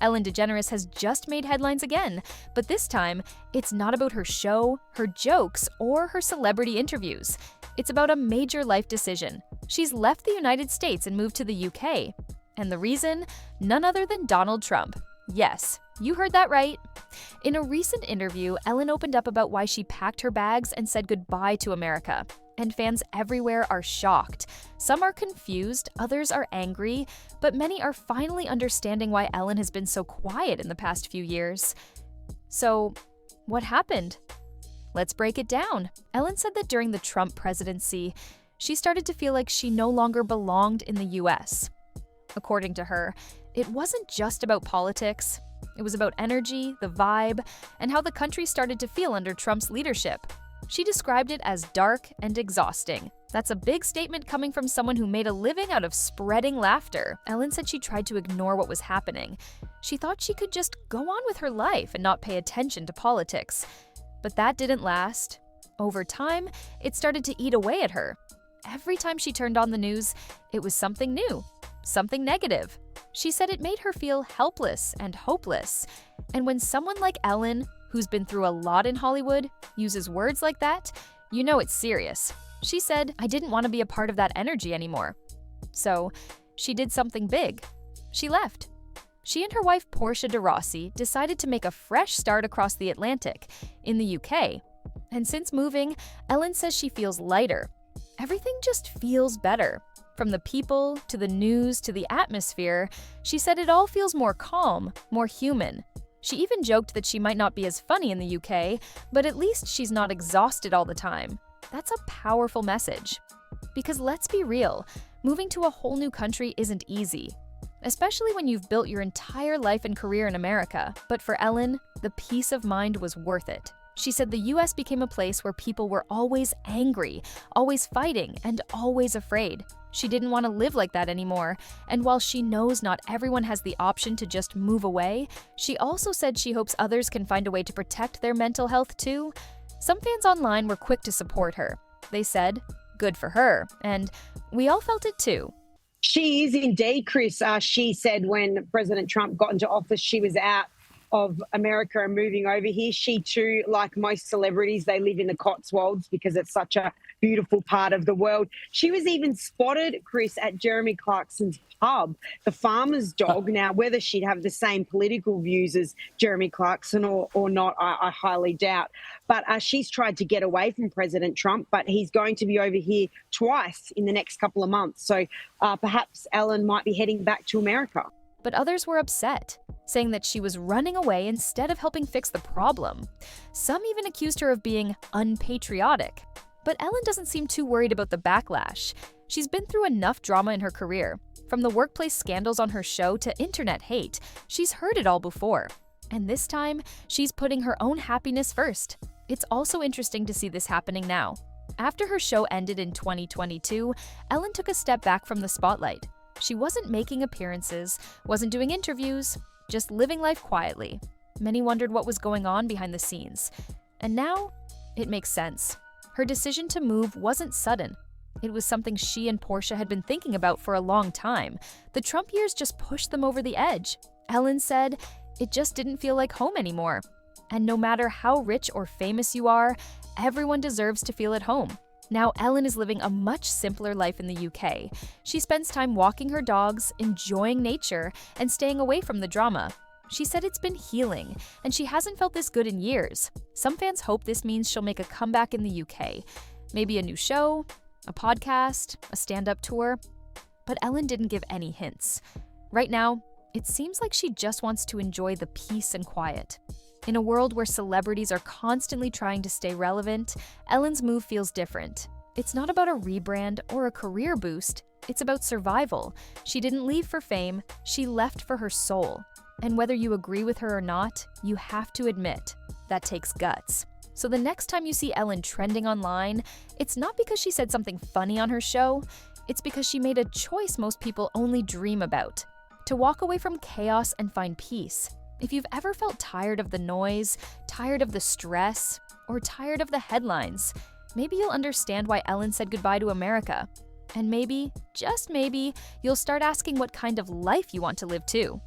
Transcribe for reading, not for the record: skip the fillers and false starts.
Ellen DeGeneres has just made headlines again, but this time, it's not about her show, her jokes, or her celebrity interviews. It's about a major life decision. She's left the United States and moved to the UK. And the reason? None other than Donald Trump. Yes, you heard that right. In a recent interview, Ellen opened up about why she packed her bags and said goodbye to America. And fans everywhere are shocked. Some are confused, others are angry, but many are finally understanding why Ellen has been so quiet in the past few years. So, what happened? Let's break it down. Ellen said that during the Trump presidency, she started to feel like she no longer belonged in the US. According to her, it wasn't just about politics. It was about energy, the vibe, and how the country started to feel under Trump's leadership. She described it as dark and exhausting. That's a big statement coming from someone who made a living out of spreading laughter. Ellen said she tried to ignore what was happening. She thought she could just go on with her life and not pay attention to politics. But that didn't last. Over time, it started to eat away at her. Every time she turned on the news, it was something new, something negative. She said it made her feel helpless and hopeless. And when someone like Ellen, who's been through a lot in Hollywood, uses words like that, you know it's serious. She said, "I didn't want to be a part of that energy anymore." So, she did something big. She left. She and her wife Portia de Rossi decided to make a fresh start across the Atlantic, in the UK. And since moving, Ellen says she feels lighter. Everything just feels better. From the people, to the news, to the atmosphere, she said it all feels more calm, more human. She even joked that she might not be as funny in the UK, but at least she's not exhausted all the time. That's a powerful message. Because let's be real, moving to a whole new country isn't easy, especially when you've built your entire life and career in America. But for Ellen, the peace of mind was worth it. She said the US became a place where people were always angry, always fighting, and always afraid. She didn't want to live like that anymore, and while she knows not everyone has the option to just move away, she also said she hopes others can find a way to protect their mental health too. Some fans online were quick to support her. They said, "Good for her," and we all felt it too. She is indeed, Chris. She said when President Trump got into office, she was out of America and moving over here. She too, like most celebrities, they live in the Cotswolds because it's such a beautiful part of the world. She was even spotted, Chris, at Jeremy Clarkson's pub, the Farmer's Dog. Now, whether she'd have the same political views as Jeremy Clarkson or not, I highly doubt. But she's tried to get away from President Trump, but he's going to be over here twice in the next couple of months. So perhaps Ellen might be heading back to America. But others were upset, saying that she was running away instead of helping fix the problem. Some even accused her of being unpatriotic. But Ellen doesn't seem too worried about the backlash. She's been through enough drama in her career. From the workplace scandals on her show to internet hate, she's heard it all before. And this time, she's putting her own happiness first. It's also interesting to see this happening now. After her show ended in 2022, Ellen took a step back from the spotlight. She wasn't making appearances, wasn't doing interviews, just living life quietly. Many wondered what was going on behind the scenes. And now, it makes sense. Her decision to move wasn't sudden. It was something she and Portia had been thinking about for a long time. The Trump years just pushed them over the edge. Ellen said, "It just didn't feel like home anymore." And no matter how rich or famous you are, everyone deserves to feel at home. Now, Ellen is living a much simpler life in the UK. She spends time walking her dogs, enjoying nature, and staying away from the drama. She said it's been healing, and she hasn't felt this good in years. Some fans hope this means she'll make a comeback in the UK. Maybe a new show, a podcast, a stand-up tour. But Ellen didn't give any hints. Right now, it seems like she just wants to enjoy the peace and quiet. In a world where celebrities are constantly trying to stay relevant, Ellen's move feels different. It's not about a rebrand or a career boost, it's about survival. She didn't leave for fame, she left for her soul. And whether you agree with her or not, you have to admit, that takes guts. So the next time you see Ellen trending online, it's not because she said something funny on her show, it's because she made a choice most people only dream about: to walk away from chaos and find peace. If you've ever felt tired of the noise, tired of the stress, or tired of the headlines, maybe you'll understand why Ellen said goodbye to America. And maybe, just maybe, you'll start asking what kind of life you want to live too.